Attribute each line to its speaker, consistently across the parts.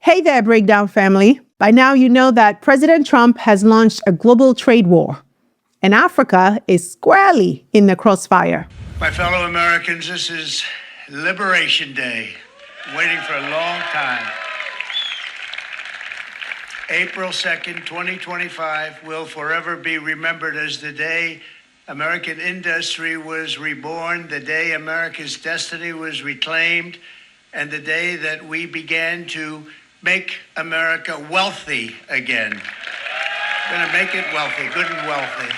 Speaker 1: Hey there, Breakdown family. By now, you know that President Trump has launched a global trade war, and Africa is squarely in the crossfire.
Speaker 2: My fellow Americans, this is Liberation Day, waiting for a long time. April 2nd, 2025 will forever be remembered as the day American industry was reborn, the day America's destiny was reclaimed, and the day that we began to make America wealthy again. We're going to make it wealthy, good and wealthy.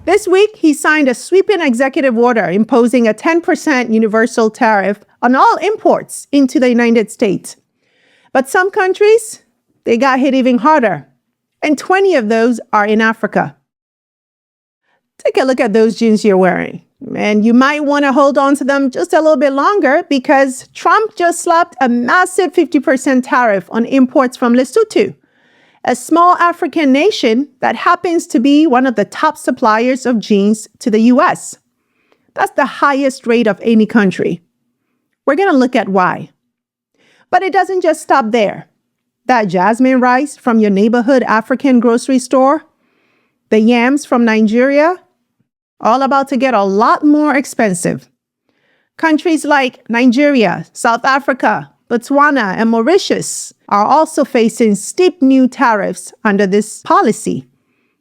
Speaker 1: This week, he signed a sweeping executive order imposing a 10% universal tariff on all imports into the United States. But some countries, they got hit even harder, and 20 of those are in Africa. Take a look at those jeans you're wearing. And you might want to hold on to them just a little bit longer because Trump just slapped a massive 50% tariff on imports from Lesotho, a small African nation that happens to be one of the top suppliers of jeans to the US. That's the highest rate of any country. We're going to look at why. But it doesn't just stop there. That jasmine rice from your neighborhood African grocery store, the yams from Nigeria, all about to get a lot more expensive. Countries like Nigeria, South Africa, Botswana, and Mauritius are also facing steep new tariffs under this policy,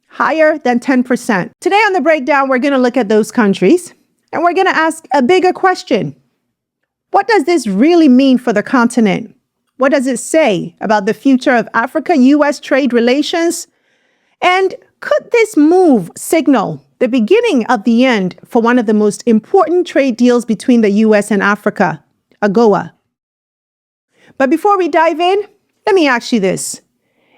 Speaker 1: higher than 10%. Today on The Breakdown, we're going to look at those countries, and we're going to ask a bigger question. What does this really mean for the continent? What does it say about the future of Africa-US trade relations? And could this move signal the beginning of the end for one of the most important trade deals between the US and Africa, AGOA? But before we dive in, let me ask you this.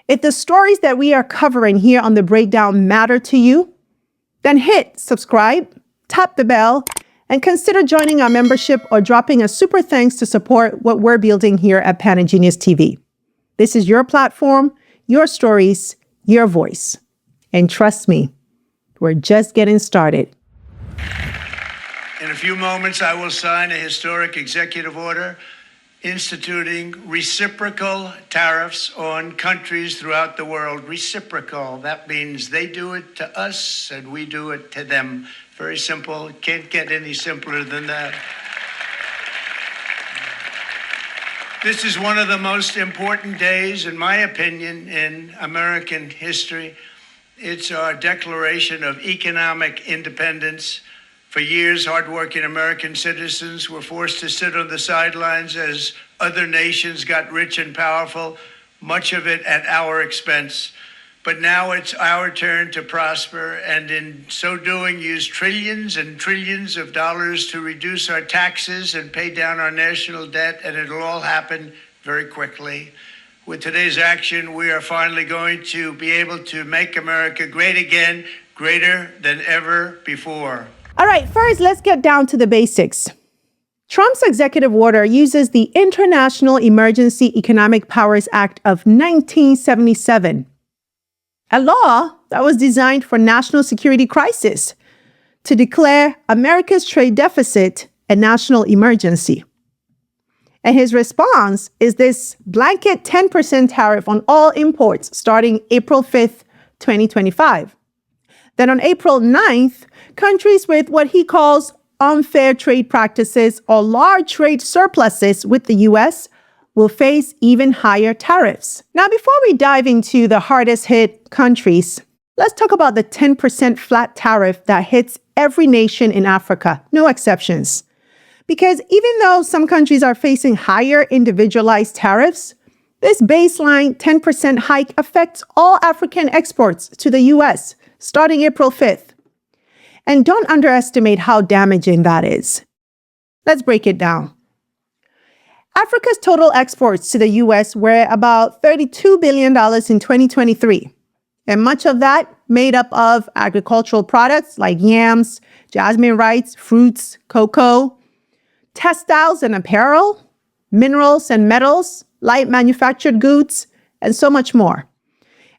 Speaker 1: If the stories that we are covering here on The Breakdown matter to you, then hit subscribe, tap the bell, and consider joining our membership or dropping a super thanks to support what we're building here at Panagenius TV. This is your platform, your stories, your voice. And trust me, we're just getting started.
Speaker 2: In a few moments, I will sign a historic executive order instituting reciprocal tariffs on countries throughout the world. Reciprocal, that means they do it to us and we do it to them. Very simple, can't get any simpler than that. This is one of the most important days, in my opinion, in American history. It's our declaration of economic independence. For years, hardworking American citizens were forced to sit on the sidelines as other nations got rich and powerful, much of it at our expense. But now it's our turn to prosper, and in so doing, use trillions and trillions of dollars to reduce our taxes and pay down our national debt, and it'll all happen very quickly. With today's action, we are finally going to be able to make America great again, greater than ever before.
Speaker 1: All right, first, let's get down to the basics. Trump's executive order uses the International Emergency Economic Powers Act of 1977, a law that was designed for national security crisis, to declare America's trade deficit a national emergency. And his response is this blanket 10% tariff on all imports starting April 5th, 2025. Then on April 9th, countries with what he calls unfair trade practices or large trade surpluses with the US will face even higher tariffs. Now, before we dive into the hardest hit countries, let's talk about the 10% flat tariff that hits every nation in Africa, no exceptions. Because even though some countries are facing higher individualized tariffs, this baseline 10% hike affects all African exports to the US starting April 5th. And don't underestimate how damaging that is. Let's break it down. Africa's total exports to the US were about $32 billion in 2023. And much of that made up of agricultural products like yams, jasmine rice, fruits, cocoa, textiles and apparel, minerals and metals, light manufactured goods, and so much more.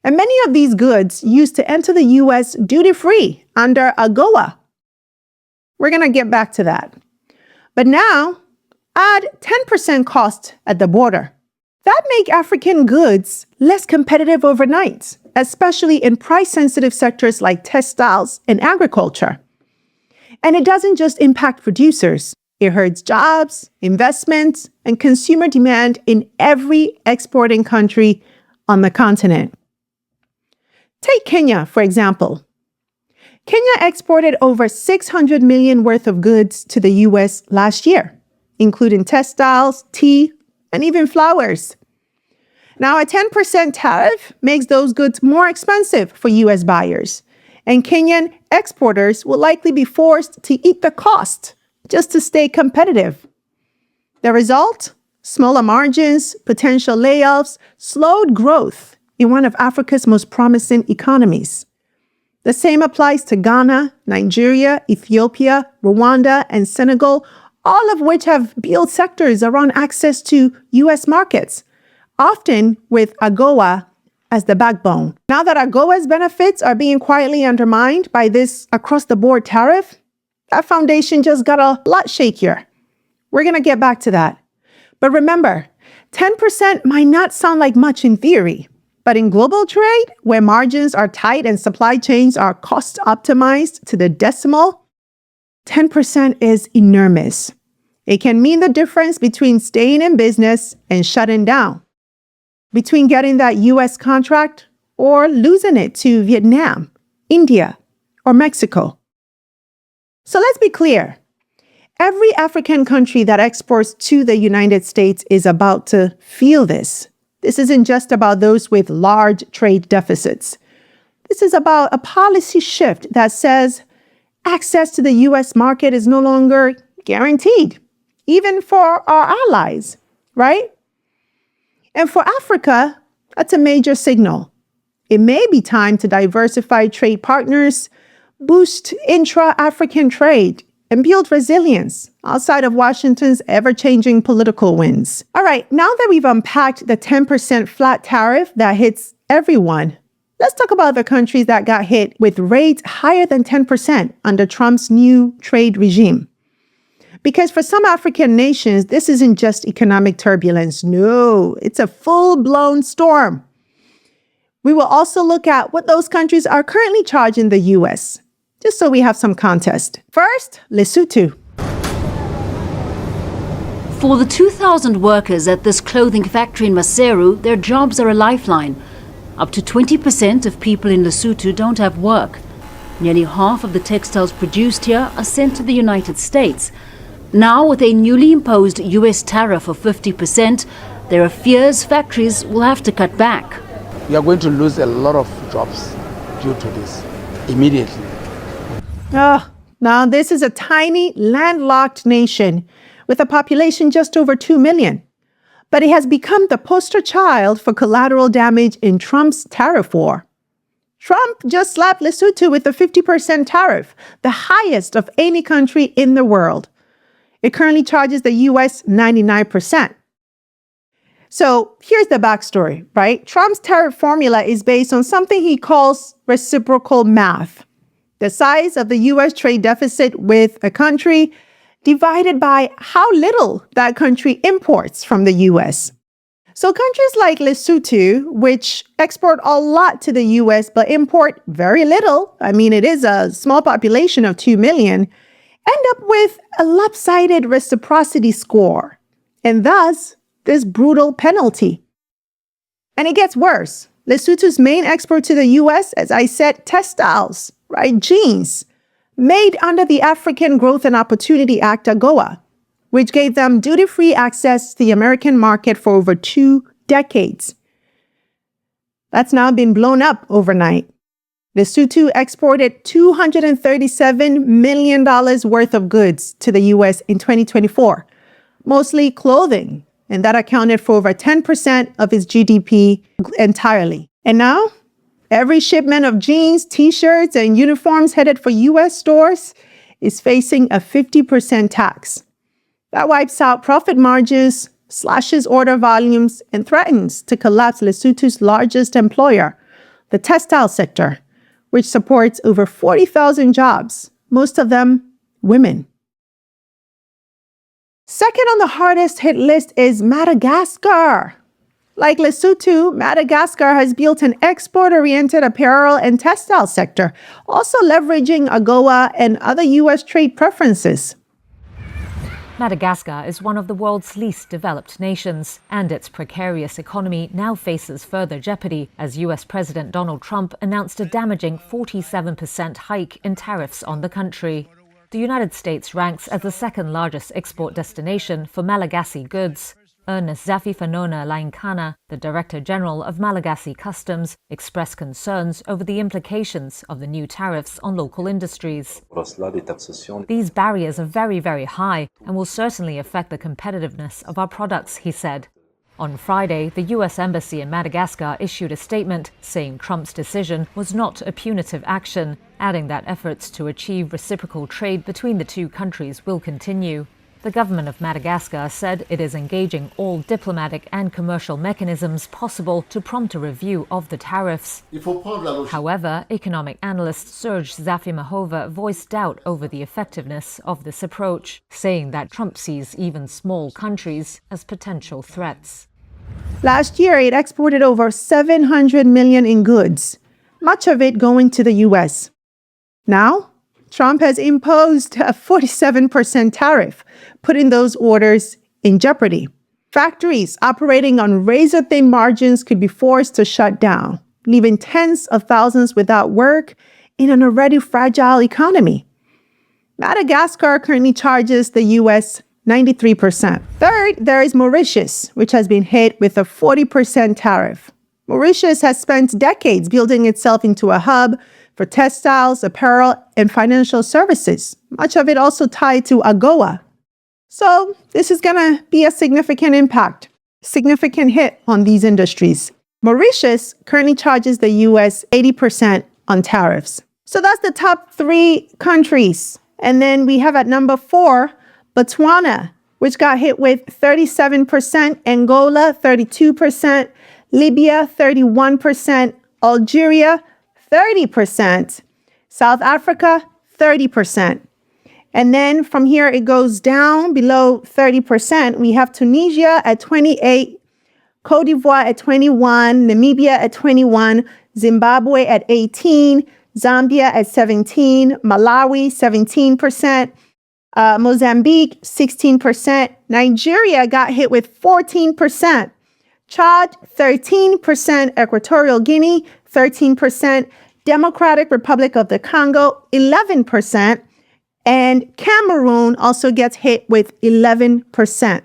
Speaker 1: And many of these goods used to enter the US duty-free under AGOA. We're going to get back to that. But now, add 10% cost at the border. That make African goods less competitive overnight, especially in price-sensitive sectors like textiles and agriculture. And it doesn't just impact producers. It hurts jobs, investments, and consumer demand in every exporting country on the continent. Take Kenya, for example. Kenya exported over $600 million worth of goods to the U.S. last year, including textiles, tea, and even flowers. Now, a 10% tariff makes those goods more expensive for U.S. buyers, and Kenyan exporters will likely be forced to eat the cost just to stay competitive. The result? Smaller margins, potential layoffs, slowed growth in one of Africa's most promising economies. The same applies to Ghana, Nigeria, Ethiopia, Rwanda, and Senegal, all of which have built sectors around access to U.S. markets, often with AGOA as the backbone. Now that AGOA's benefits are being quietly undermined by this across-the-board tariff, that foundation just got a lot shakier. We're going to get back to that. But remember, 10% might not sound like much in theory, but in global trade, where margins are tight and supply chains are cost-optimized to the decimal, 10% is enormous. It can mean the difference between staying in business and shutting down, between getting that U.S. contract or losing it to Vietnam, India, or Mexico. So let's be clear. Every African country that exports to the United States is about to feel this. This isn't just about those with large trade deficits. This is about a policy shift that says access to the U.S. market is no longer guaranteed, even for our allies, right? And for Africa, that's a major signal. It may be time to diversify trade partners, boost intra-African trade, and build resilience outside of Washington's ever-changing political winds. All right, now that we've unpacked the 10% flat tariff that hits everyone, let's talk about the countries that got hit with rates higher than 10% under Trump's new trade regime. Because for some African nations, this isn't just economic turbulence. No, it's a full-blown storm. We will also look at what those countries are currently charging the U.S., just so we have some context. First, Lesotho.
Speaker 3: For the 2,000 workers at this clothing factory in Maseru, their jobs are a lifeline. Up to 20% of people in Lesotho don't have work. Nearly half of the textiles produced here are sent to the United States. Now, with a newly imposed U.S. tariff of 50%, there are fears factories will have to cut back.
Speaker 4: We are going to lose a lot of jobs due to this immediately.
Speaker 1: Now this is a tiny, landlocked nation with a population just over 2 million. But it has become the poster child for collateral damage in Trump's tariff war. Trump just slapped Lesotho with a 50% tariff, the highest of any country in the world. It currently charges the U.S. 99%. So here's the backstory, right? Trump's tariff formula is based on something he calls reciprocal math. The size of the U.S. trade deficit with a country divided by how little that country imports from the U.S. So countries like Lesotho, which export a lot to the U.S. but import very little, it is a small population of 2 million, end up with a lopsided reciprocity score, and thus this brutal penalty. And it gets worse. Lesotho's main export to the U.S., as I said, textiles, right? Jeans, made under the African Growth and Opportunity Act, AGOA, which gave them duty-free access to the American market for over 2 decades. That's now been blown up overnight. Lesotho exported $237 million worth of goods to the U.S. in 2024, mostly clothing, and that accounted for over 10% of its GDP entirely. And now, every shipment of jeans, t-shirts, and uniforms headed for U.S. stores is facing a 50% tax. That wipes out profit margins, slashes order volumes, and threatens to collapse Lesotho's largest employer, the textile sector, which supports over 40,000 jobs, most of them women. Second on the hardest hit list is Madagascar. Like Lesotho, Madagascar has built an export-oriented apparel and textile sector, also leveraging AGOA and other U.S. trade preferences.
Speaker 5: Madagascar is one of the world's least developed nations, and its precarious economy now faces further jeopardy as US President Donald Trump announced a damaging 47% hike in tariffs on the country. The United States ranks as the second largest export destination for Malagasy goods. Ernest Zafifanona Lainkana, the Director General of Malagasy Customs, expressed concerns over the implications of the new tariffs on local industries. These barriers are very, very high and will certainly affect the competitiveness of our products, he said. On Friday, the U.S. Embassy in Madagascar issued a statement saying Trump's decision was not a punitive action, adding that efforts to achieve reciprocal trade between the two countries will continue. The government of Madagascar said it is engaging all diplomatic and commercial mechanisms possible to prompt a review of the tariffs. However, economic analyst Serge Zafimahova voiced doubt over the effectiveness of this approach, saying that Trump sees even small countries as potential threats.
Speaker 1: Last year, it exported over $700 million in goods, much of it going to the U.S. Now, Trump has imposed a 47% tariff, putting those orders in jeopardy. Factories operating on razor-thin margins could be forced to shut down, leaving tens of thousands without work in an already fragile economy. Madagascar currently charges the U.S. 93%. Third, there is Mauritius, which has been hit with a 40% tariff. Mauritius has spent decades building itself into a hub for textiles, apparel, and financial services, much of it also tied to AGOA. So this is going to be a significant impact, significant hit on these industries. Mauritius currently charges the U.S. 80% on tariffs. So that's the top 3 countries. And then we have at number 4, Botswana, which got hit with 37%, Angola 32%, Libya 31%, Algeria 30%, South Africa, 30%. And then from here, it goes down below 30%. We have Tunisia at 28, Cote d'Ivoire at 21, Namibia at 21, Zimbabwe at 18, Zambia at 17, Malawi, 17%, Mozambique, 16%, Nigeria got hit with 14%, Chad, 13%, Equatorial Guinea, 13%, Democratic Republic of the Congo, 11%, and Cameroon also gets hit with 11%.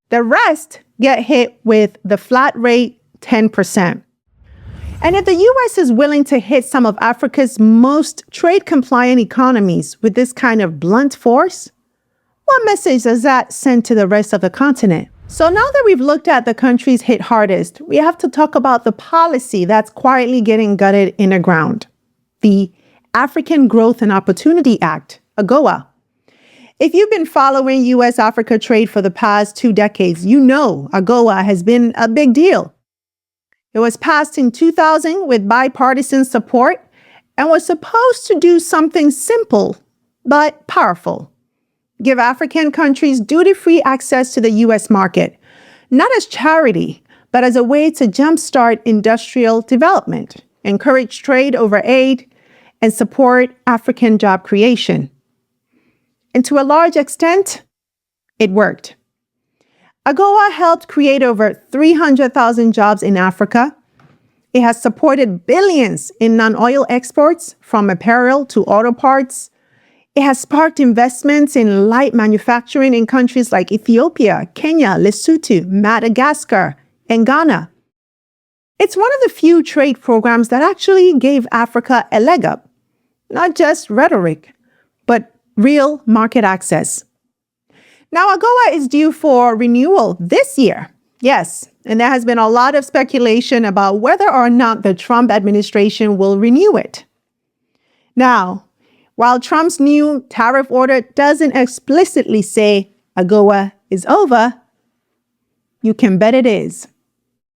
Speaker 1: The rest get hit with the flat rate, 10%. And if the U.S. is willing to hit some of Africa's most trade-compliant economies with this kind of blunt force, what message does that send to the rest of the continent? So now that we've looked at the countries hit hardest, we have to talk about the policy that's quietly getting gutted in the ground. The African Growth and Opportunity Act, AGOA. If you've been following U.S.-Africa trade for the past 2 decades, you know AGOA has been a big deal. It was passed in 2000 with bipartisan support and was supposed to do something simple but powerful. Give African countries duty-free access to the U.S. market, not as charity, but as a way to jumpstart industrial development, encourage trade over aid, and support African job creation. And to a large extent, it worked. AGOA helped create over 300,000 jobs in Africa. It has supported billions in non-oil exports, from apparel to auto parts. It has sparked investments in light manufacturing in countries like Ethiopia, Kenya, Lesotho, Madagascar, and Ghana. It's one of the few trade programs that actually gave Africa a leg up. Not just rhetoric, but real market access. Now, AGOA is due for renewal this year. Yes, and there has been a lot of speculation about whether or not the Trump administration will renew it. Now, while Trump's new tariff order doesn't explicitly say AGOA is over, you can bet it is.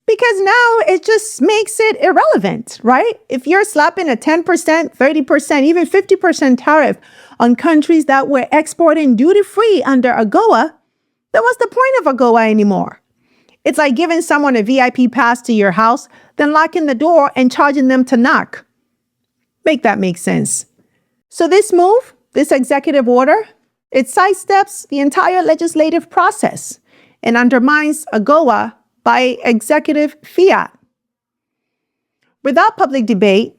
Speaker 1: Because now it just makes it irrelevant, right? If you're slapping a 10%, 30%, even 50% tariff on countries that were exporting duty-free under AGOA, then what's the point of AGOA anymore? It's like giving someone a VIP pass to your house, then locking the door and charging them to knock. Make that make sense. So this move, this executive order, it sidesteps the entire legislative process and undermines AGOA by executive fiat. Without public debate,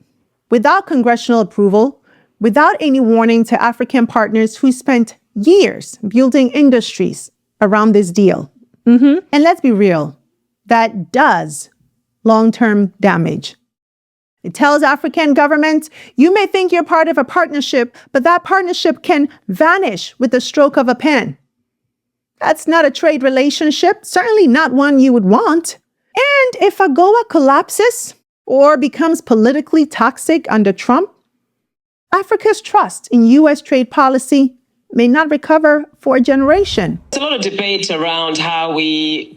Speaker 1: without congressional approval, without any warning to African partners who spent years building industries around this deal. And let's be real, that does long-term damage. It tells African governments, you may think you're part of a partnership, but that partnership can vanish with the stroke of a pen. That's not a trade relationship, certainly not one you would want. And if AGOA collapses or becomes politically toxic under Trump, Africa's trust in U.S. trade policy may not recover for a generation.
Speaker 6: There's a lot of debate around how we,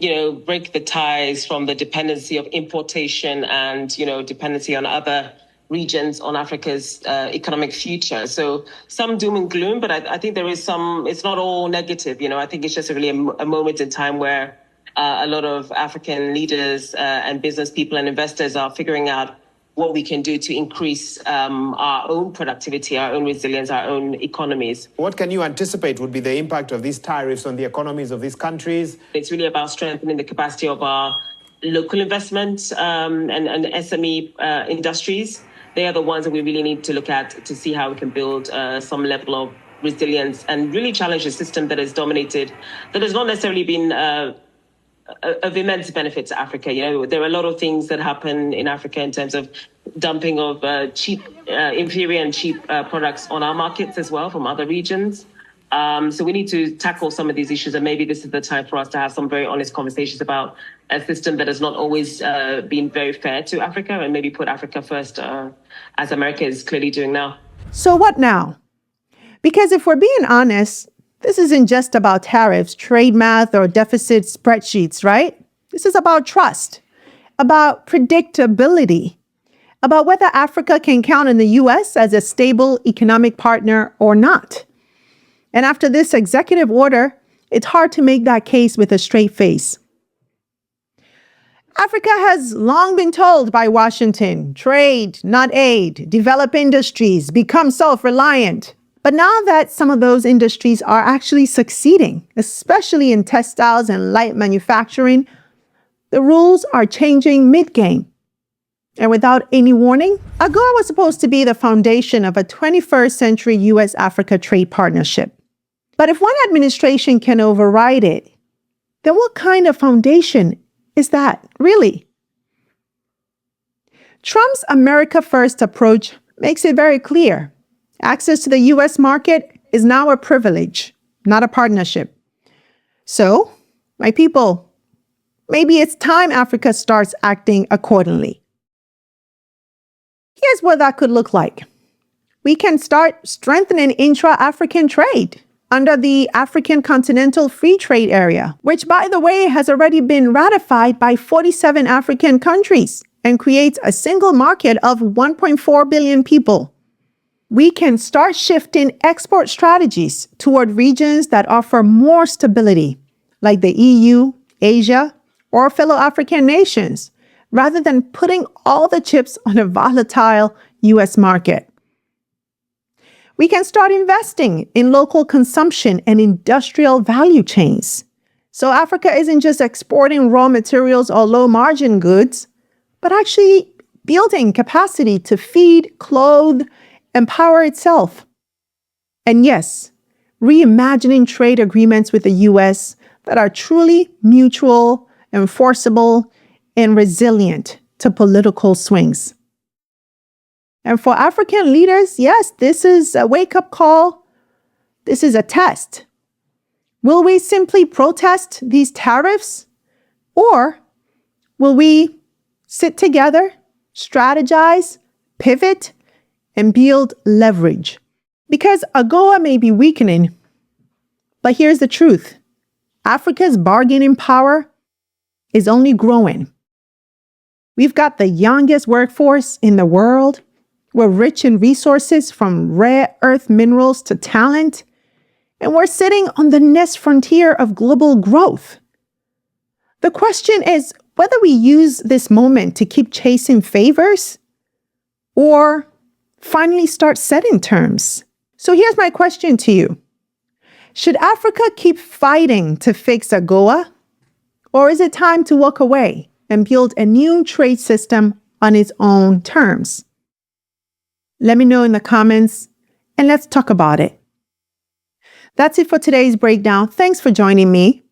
Speaker 6: break the ties from the dependency of importation and, dependency on other regions on Africa's economic future. So some doom and gloom, but I think there is some, it's not all negative. I think it's just really a moment in time where a lot of African leaders and business people and investors are figuring out what we can do to increase our own productivity, our own resilience, our own economies.
Speaker 7: What can you anticipate would be the impact of these tariffs on the economies of these countries?
Speaker 6: It's really about strengthening the capacity of our local investment and SME industries. They are the ones that we really need to look at to see how we can build some level of resilience and really challenge a system that has dominated, that has not necessarily been of immense benefit to Africa. There are a lot of things that happen in Africa in terms of dumping of inferior and cheap products on our markets as well from other regions. So we need to tackle some of these issues, and maybe this is the time for us to have some very honest conversations about a system that has not always been very fair to Africa, and maybe put Africa first, as America is clearly doing now.
Speaker 1: So what now? Because if we're being honest, this isn't just about tariffs, trade math, or deficit spreadsheets, right? This is about trust, about predictability, about whether Africa can count on the U.S. as a stable economic partner or not. And after this executive order, it's hard to make that case with a straight face. Africa has long been told by Washington, trade, not aid, develop industries, become self-reliant. But now that some of those industries are actually succeeding, especially in textiles and light manufacturing, the rules are changing mid-game. And without any warning, AGOA was supposed to be the foundation of a 21st century U.S.-Africa trade partnership. But if one administration can override it, then what kind of foundation is that, really? Trump's America First approach makes it very clear. Access to the U.S. market is now a privilege, not a partnership. So, my people, maybe it's time Africa starts acting accordingly. Here's what that could look like. We can start strengthening intra-African trade under the African Continental Free Trade Area, which, by the way, has already been ratified by 47 African countries and creates a single market of 1.4 billion people. We can start shifting export strategies toward regions that offer more stability, like the EU, Asia, or fellow African nations, rather than putting all the chips on a volatile U.S. market. We can start investing in local consumption and industrial value chains. So Africa isn't just exporting raw materials or low-margin goods, but actually building capacity to feed, clothe, empower itself. And yes, reimagining trade agreements with the U.S. that are truly mutual, enforceable, and resilient to political swings. And for African leaders, yes, this is a wake-up call. This is a test. Will we simply protest these tariffs? Or will we sit together, strategize, pivot, and build leverage? Because AGOA may be weakening, but here's the truth. Africa's bargaining power is only growing. We've got the youngest workforce in the world. We're rich in resources from rare earth minerals to talent. And we're sitting on the next frontier of global growth. The question is whether we use this moment to keep chasing favors or finally start setting terms. So here's my question to you. Should Africa keep fighting to fix AGOA? Or is it time to walk away and build a new trade system on its own terms? Let me know in the comments and let's talk about it. That's it for today's breakdown. Thanks for joining me.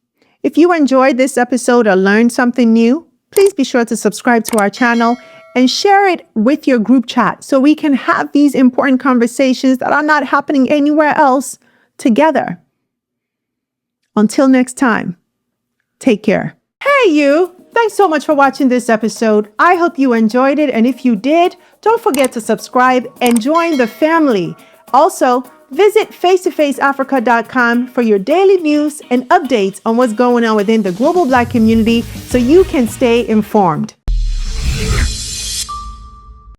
Speaker 1: If you enjoyed this episode or learned something new, please be sure to subscribe to our channel and share it with your group chat so we can have these important conversations that are not happening anywhere else together. Until next time, take care. Hey you! Thanks so much for watching this episode. I hope you enjoyed it, and if you did, don't forget to subscribe and join the family. Also, visit face2faceafrica.com for your daily news and updates on what's going on within the global Black community so you can stay informed.